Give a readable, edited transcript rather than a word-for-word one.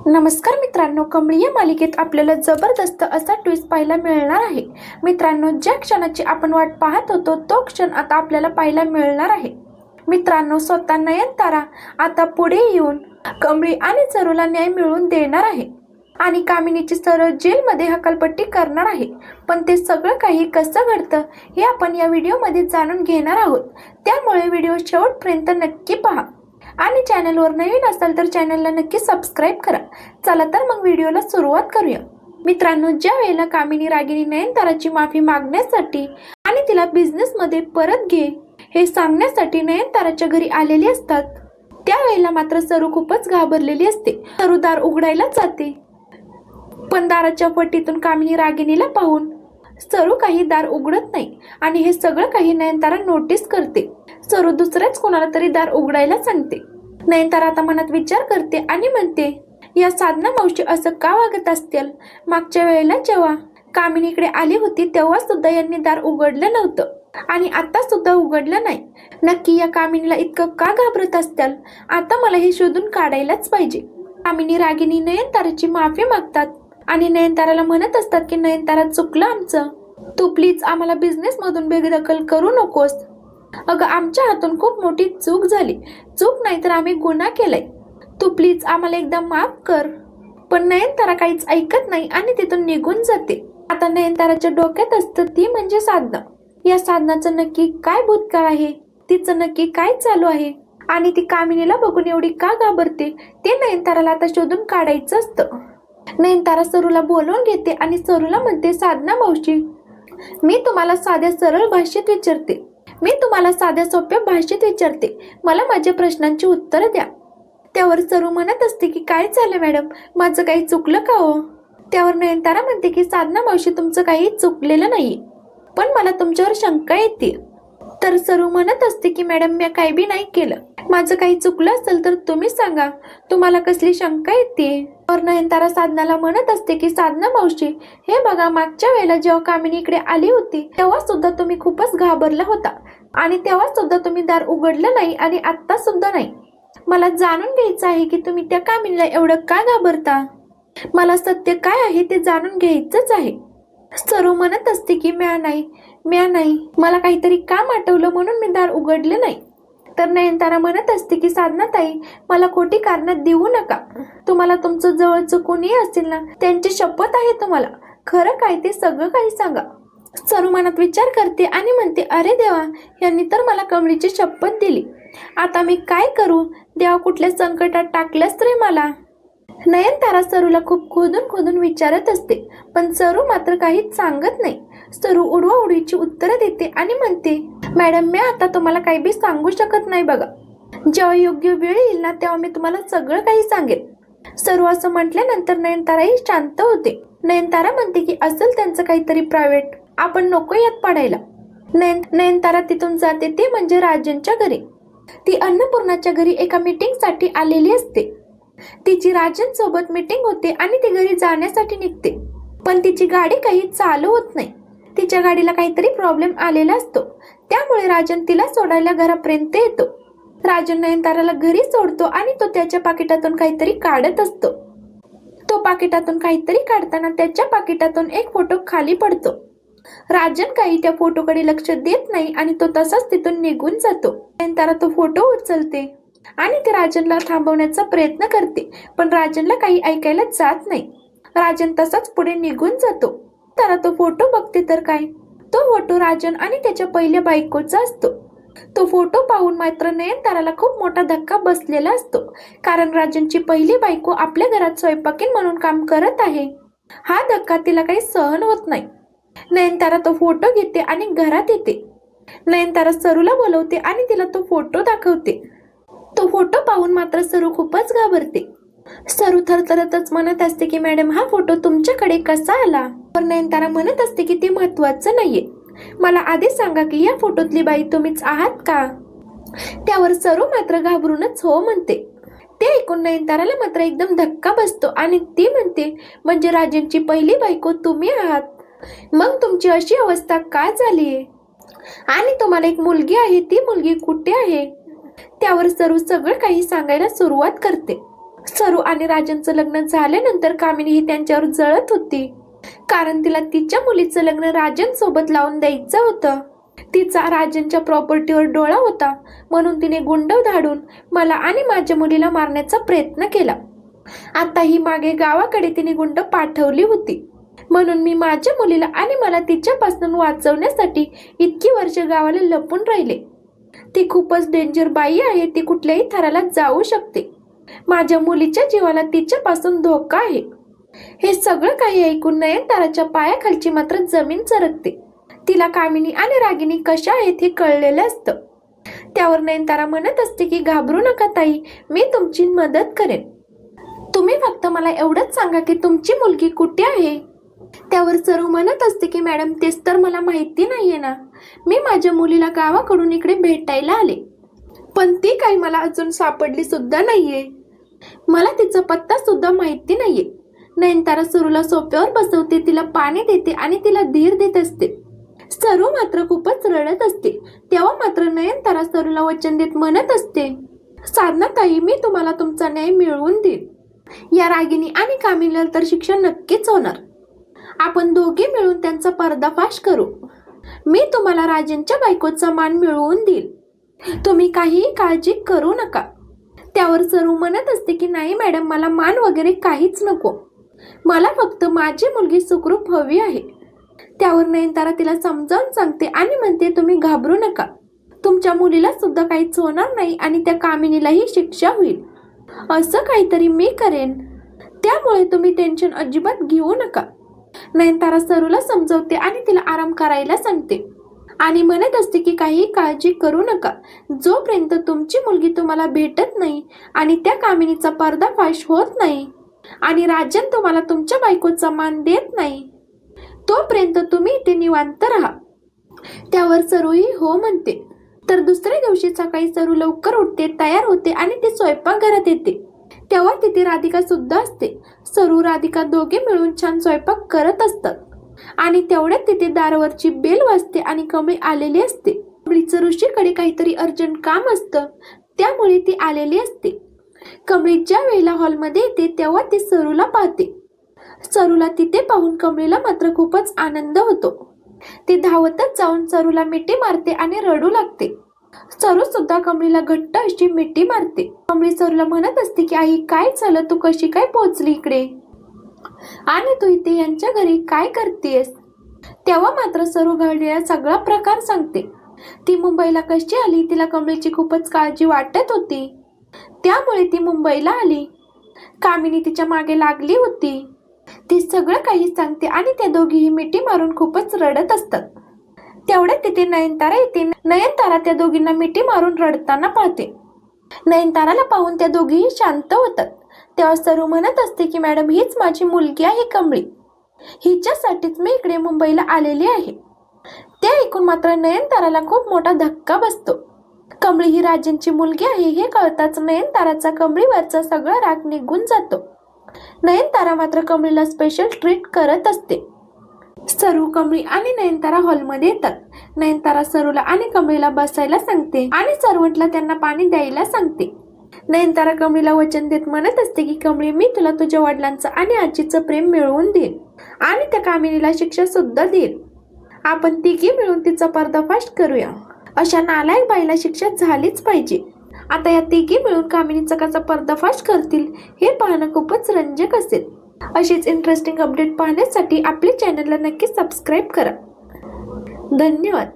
नमस्कार मित्रांनो, कमळी या मालिकेत आपल्याला जबरदस्त असा ट्विस्ट पाहायला मिळणार आहे. मित्रांनो, ज्या क्षणाची आपण वाट पाहत होतो तो क्षण आता आपल्याला पाहायला मिळणार आहे. मित्रांनो, स्वतः नयनतारा आता पुढे येऊन कमळी आणि चरूला न्याय मिळवून देणार आहे आणि कामिनीची सरळ जेलमध्ये हकालपट्टी करणार आहे. पण ते सगळं काही कसं घडतं हे आपण या व्हिडिओमध्ये जाणून घेणार आहोत. त्यामुळे व्हिडिओ शेवटपर्यंत नक्की पहा आणि चॅनलवर नवीन असाल तर चॅनलला नक्की सबस्क्राईब करा. चला तर मग व्हिडिओला सुरुवात करूया. मित्रांनो, ज्या वेळेला कामिनी रागिनी नयनताराची माफी मागण्यासाठी आणि तिला बिझनेसमध्ये परत घे हे सांगण्यासाठी नयनताराच्या घरी आलेली असतात, त्यावेळेला मात्र सरू खूपच घाबरलेली असते. सरू दार उघडायला जाते, पण दाराच्या फटीतून कामिनी रागिनीला पाहून सरू काही दार उघडत नाही आणि हे सगळं काही नयनतारा नोटीस करते. सरू दुसऱ्याच कोणाला तरी दार उघडायला सांगते. नयनतारा आता मनात विचार करते आणि म्हणते, या साधना मावशी असं का वागत असतील? मागच्या वेळेला जेव्हा कामिनीकडे आली होती तेव्हा सुद्धा यांनी दार उघडलं नव्हतं आणि आता सुद्धा उघडलं नाही. नक्की या कामिनीला इतकं का घाबरत असतील? आता मला हे शोधून काढायलाच पाहिजे. कामिनी रागिनी नयनताराची माफी मागतात आणि नयनताराला म्हणत असतात की नयनतारा, चुकलं आमचं, तू प्लीज आम्हाला बिझनेस मधून बेदखल करू नकोस. अगं, आमच्या हातून खूप मोठी चूक झाली. चूक नाही तर आम्ही गुन्हा केलाय. तू प्लीज आम्हाला एकदा माफ कर. पण नयनतारा काहीच ऐकत नाही आणि तिथून निघून जाते. आता नयनताराच्या डोक्यात असतं ती म्हणजे साधना. या साधनाचं नक्की काय भूतकाळ आहे, तिचं नक्की काय चालू आहे आणि ती कामिनीला बघून एवढी का घाबरते ते नयनताराला आता शोधून काढायचं असतं. नयनतारा सरूला बोलवून घेते आणि सरूला म्हणते, साधना मावशी, मी तुम्हाला साध्या सरळ भाषेत विचारते. मी तुम्हाला साध्या सोप्या भाषेत विचारते. मला माझ्या प्रश्नांची उत्तरं द्या. त्यावर सरू म्हणत असते की काय झालं मॅडम, माझं काही चुकलं का हो? त्यावर नयनतारा म्हणते की साधना मावशी, तुमचं काही चुकलेलं नाही, पण मला तुमच्यावर शंका येते. तर सरू म्हणत असते की मॅडम, मी काही बी नाही केलं. माझं काही चुकलं असेल तर तुम्ही सांगा, तुम्हाला कसली शंका येते? तर नयनतारा साधनाला म्हणत असते की साधना मावशी, हे बघा, मागच्या वेळेला जेव्हा कामिनी इकडे आली होती तेव्हा सुद्धा तुम्ही खूपच घाबरला होता आणि तेव्हा सुद्धा तुम्ही दार उघडलं नाही आणि आता सुद्धा नाही. मला जाणून घ्यायचं आहे की तुम्ही त्या कामिनीला एवढं का घाबरता. मला सत्य काय आहे ते जाणून घ्यायचंच आहे. सरू म्हणत असते की म्या नाही, मला काहीतरी काम आठवलं म्हणून मी दार उघडलं नाही. तर नयनतारा म्हणत असते की साधना ताई, मला खोटी कारणं देऊ नका. तुम्हाला तुमचं जवळचं कोणी असेल ना, त्यांची शपथ आहे तुम्हाला, खरं काय ते सगळं काही सांगा. सरू मनात विचार करते आणि म्हणते, अरे देवा, यांनी तर मला कमळीची शपथ दिली. आता मी काय करू? देवा, कुठल्या संकटात टाकलंच रे मला. नयनतारा सरूला खूप खोदून विचारत असते, पण सरू मात्र काहीच सांगत नाही. सरू उडवाउडवीची उत्तरं देते आणि म्हणते, मॅडम, मी आता तुम्हाला काही बी सांगू शकत नाही बघा. जेव्हा योग्य वेळ येईल ना तेव्हा मी तुम्हाला सगळं काही सांगेन. सरू असं म्हटल्यानंतर नयनताराही शांत होते. नयनतारा म्हणते की असेल त्यांचं काहीतरी प्रायव्हेट, आपण नको यात पडायला. नयनतारा तिथून जाते, ते म्हणजे राजनच्या घरी. ती अन्नपूर्णाच्या घरी एका मीटिंगसाठी आलेली असते. तिची राजन सोबत मीटिंग होते आणि ती घरी जाण्यासाठी निघते, पण तिची गाडी काही चालू होत नाही. तिच्या गाडीला काहीतरी प्रॉब्लेम आलेला असतो, त्यामुळे राजन तिला सोडायला घरापर्यंत येतो. राजन नयनताराला घरी सोडतो आणि तो त्याच्या पाकिटातून काहीतरी काढत असतो. तो पाकिटातून काहीतरी काढताना त्याच्या पाकिटातून एक फोटो खाली पडतो. राजन काही त्या फोटोकडे लक्ष देत नाही आणि तो तसाच तिथून निघून जातो. नयनतारा तो फोटो उचलते आणि ते राजनला थांबवण्याचा प्रयत्न करते, पण राजनला काही ऐकायला जात नाही. राजन तसाच पुढे निघून जातो. तारा तो फोटो बघते तर काय, तो फोटो राजन आणि त्याच्या पहिल्या बायकोचा असतो. तो फोटो पाहून मात्र नयनताराला खूप मोठा धक्का बसलेला असतो, कारण राजनची पहिली बायको आपल्या घरात स्वयंपाकीण म्हणून काम करत आहे. हा धक्का तिला काही सहन होत नाही. नयनतारा तो फोटो घेते आणि घरात येते. नयनतारा सरूला बोलवते आणि तिला तो फोटो दाखवते. तो फोटो पाहून मात्र सरू खूपच घाबरते. सरू थरथरतच म्हणत असते की मॅडम, हा फोटो तुमच्याकडे कसा आला? तर नयनतारा म्हणत असते की ते महत्वाचं नाहीये, मला आधी सांगा की या फोटोतली बाई तुम्हीच आहात का? त्यावर सरू मात्र घाबरूनच हो म्हणते. ते ऐकून नयनताराला मात्र एकदम धक्का बसतो आणि ती म्हणते, म्हणजे राजनची पहिली बायको तुम्ही आहात? मग तुमची अशी अवस्था का झालीये? आणि तुम्हाला एक मुलगी आहे, ती मुलगी कुठे आहे? त्यावर सरू सगळं काही सांगायला सुरुवात करते. सरू आणि राजनचं लग्न झाल्यानंतर कामिनी ही त्यांच्यावर जळत होती, कारण तिला तिच्या मुलीचं लग्न राजन सोबत लावून द्यायचं होतं. तिचा राजनच्या प्रॉपर्टीवर डोळा होता, म्हणून तिने गुंड धाडून मला आणि माझ्या मुलीला मारण्याचा प्रयत्न केला. आता ही मागे गावाकडे तिने गुंड पाठवली होती, म्हणून मी माझ्या मुलीला आणि मला तिच्यापासून वाचवण्यासाठी इतकी वर्ष गावाला लपून राहिले. ती खूपच डेंजर बाई आहे, ती कुठल्याही थराला जाऊ शकते. माझ्या मुलीच्या जीवाला तिच्यापासून धोका आहे. हे सगळं काही ऐकून नयनताराच्या पायाखालची मात्र जमीन सरकते. तिला कामिनी आणि रागिनी कशा आहेत हे कळलेलं असतं. त्यावर नयनतारा म्हणत असते की घाबरू नका ताई, मी तुमची मदत करेन. तुम्ही फक्त मला एवढंच सांगा की तुमची मुलगी कुठे आहे. त्यावर सरू म्हणत असते की मॅडम तेच तर मला माहिती नाहीये ना, मी माझ्या मुलीला गावाकडून इकडे भेटायला आले, पण ती काही मला अजून सापडली सुद्धा नाहीये. मला तिचा पत्ता सुद्धा माहिती नाहीये. नयनतारा सरूला सोफ्यावर बसवते, तिला पाणी देते आणि तिला धीर देत असते. सरू मात्र खूपच रडत असते. तेव्हा मात्र नयनतारा सरूला वचन देत म्हणत असते, साधना ताई, मी तुम्हाला तुमचा न्याय मिळवून देईन. या रागिनी आणि कामिनीला तर शिक्षा नक्कीच होणार. आपण दोघे मिळून त्यांचा पर्दाफाश करू. मी तुम्हाला राजनच्या बायकोचा मान मिळवून देईल. तुम्ही काहीही काळजी करू नका. त्यावर सरू म्हणत असते की नाही मॅडम, मला मान वगैरे काहीच नको, मला फक्त माझी मुलगी सुखरूप हवी आहे. त्यावर नयनतारा तिला समजावून सांगते आणि म्हणते तुम्ही घाबरू नका, तुमच्या मुलीला सुद्धा काहीच होणार नाही आणि त्या कामिनीलाही शिक्षा होईल. असं काहीतरी मी करेन, त्यामुळे तुम्ही टेन्शन अजिबात घेऊ नका. नयनतारा सरूला समजवते आणि तिला आराम करायला सांगते आणि म्हणत असते की काही काळजी करू नका. जोपर्यंत तुमची मुलगी तुम्हाला भेटत नाही आणि त्या कामिनीचा पर्दाफाश होत नाही आणि राजन तुम्हाला तुमच्या बायकोचा मान देत नाही, तोपर्यंत तुम्ही इथे निवांत राहा. त्यावर सरूही हो म्हणते. तर दुसऱ्या दिवशी सकाळी सरू लवकर उठते, तयार होते आणि ती स्वयंपाकघरात येते. तेव्हा तिथे राधिका सुद्धा असते. सरू राधिका दोघे मिळून छान स्वयंपाक करत असतात आणि तेवढ्यात तिथे दारावरची बेल वाजते आणि कमळी आलेली असते. कमळीचं ऋषीकडे काहीतरी अर्जंट काम असतं, त्यामुळे ती आलेली असते. कमळी ज्या वेळेला हॉलमध्ये येते तेव्हा ती सरूला पाहते. सरूला तिथे पाहून कमळीला मात्र खूपच आनंद होतो. ती धावतच जाऊन सरूला मिठी मारते आणि रडू लागते. सरू सुद्धा कमळीला घट्ट अशी मिठी मारते. कमळी सरूला म्हणत असते की आई, काय झालं, तू कशी काय पोहोचली इकडे आणि तू इथे यांच्या घरी काय करतेस. तेव्हा मात्र सरू घडलेला सगळा प्रकार सांगते. ती मुंबईला कशी आली, तिला कमळीची खूपच काळजी वाटत होती, त्यामुळे ती मुंबईला आली. कामिनी तिच्या मागे लागली होती. ती सगळं काही सांगते आणि त्या दोघीही मिठी मारून खूपच रडत असतात. तेवढ्यात तिथे नयनतारा येते. नयनतारा त्या दोघींना मिठी मारून रडताना पाहते. नयनताराला पाहून त्या दोघीही शांत होतात. तेव्हा सरू म्हणत असते की मॅडम, हीच माझी मुलगी आहे कमळी, हिच्यासाठीच मी इकडे मुंबईला आलेली आहे. ते ऐकून मात्र नयनताराला खूप मोठा धक्का बसतो. कमळी ही राजनची मुलगी आहे हे कळताच नयनताराचा कमळीवरचा सगळा राग निघून जातो. नयनतारा मात्र कमळीला स्पेशल ट्रीट करत असते. सरू, कमळी आणि नयनतारा हॉलमध्ये येतात. नयनतारा सरूला आणि कमळीला बसायला सांगते आणि सर्वंटला त्यांना पाणी द्यायला सांगते. नयनतारा कमळीला वचन देत म्हणत असते की कमळी, मी तुला तुझ्या वडिलांचं आणि आजीचं प्रेम मिळवून देईन आणि त्या कामिनीला शिक्षा सुद्धा देईन. आपण तिघी मिळून तिचा पर्दाफाश करूया. अशा नालायक बाईला शिक्षा झालीच पाहिजे. आता या तिघी मिळून कामिनीचा कसा पर्दाफाश करतील हे पाहणं खूपच रंजक असेल. अशीच इंटरेस्टिंग अपडेट पाहण्यासाठी आपल्या चॅनलला नक्की सबस्क्राईब करा. धन्यवाद.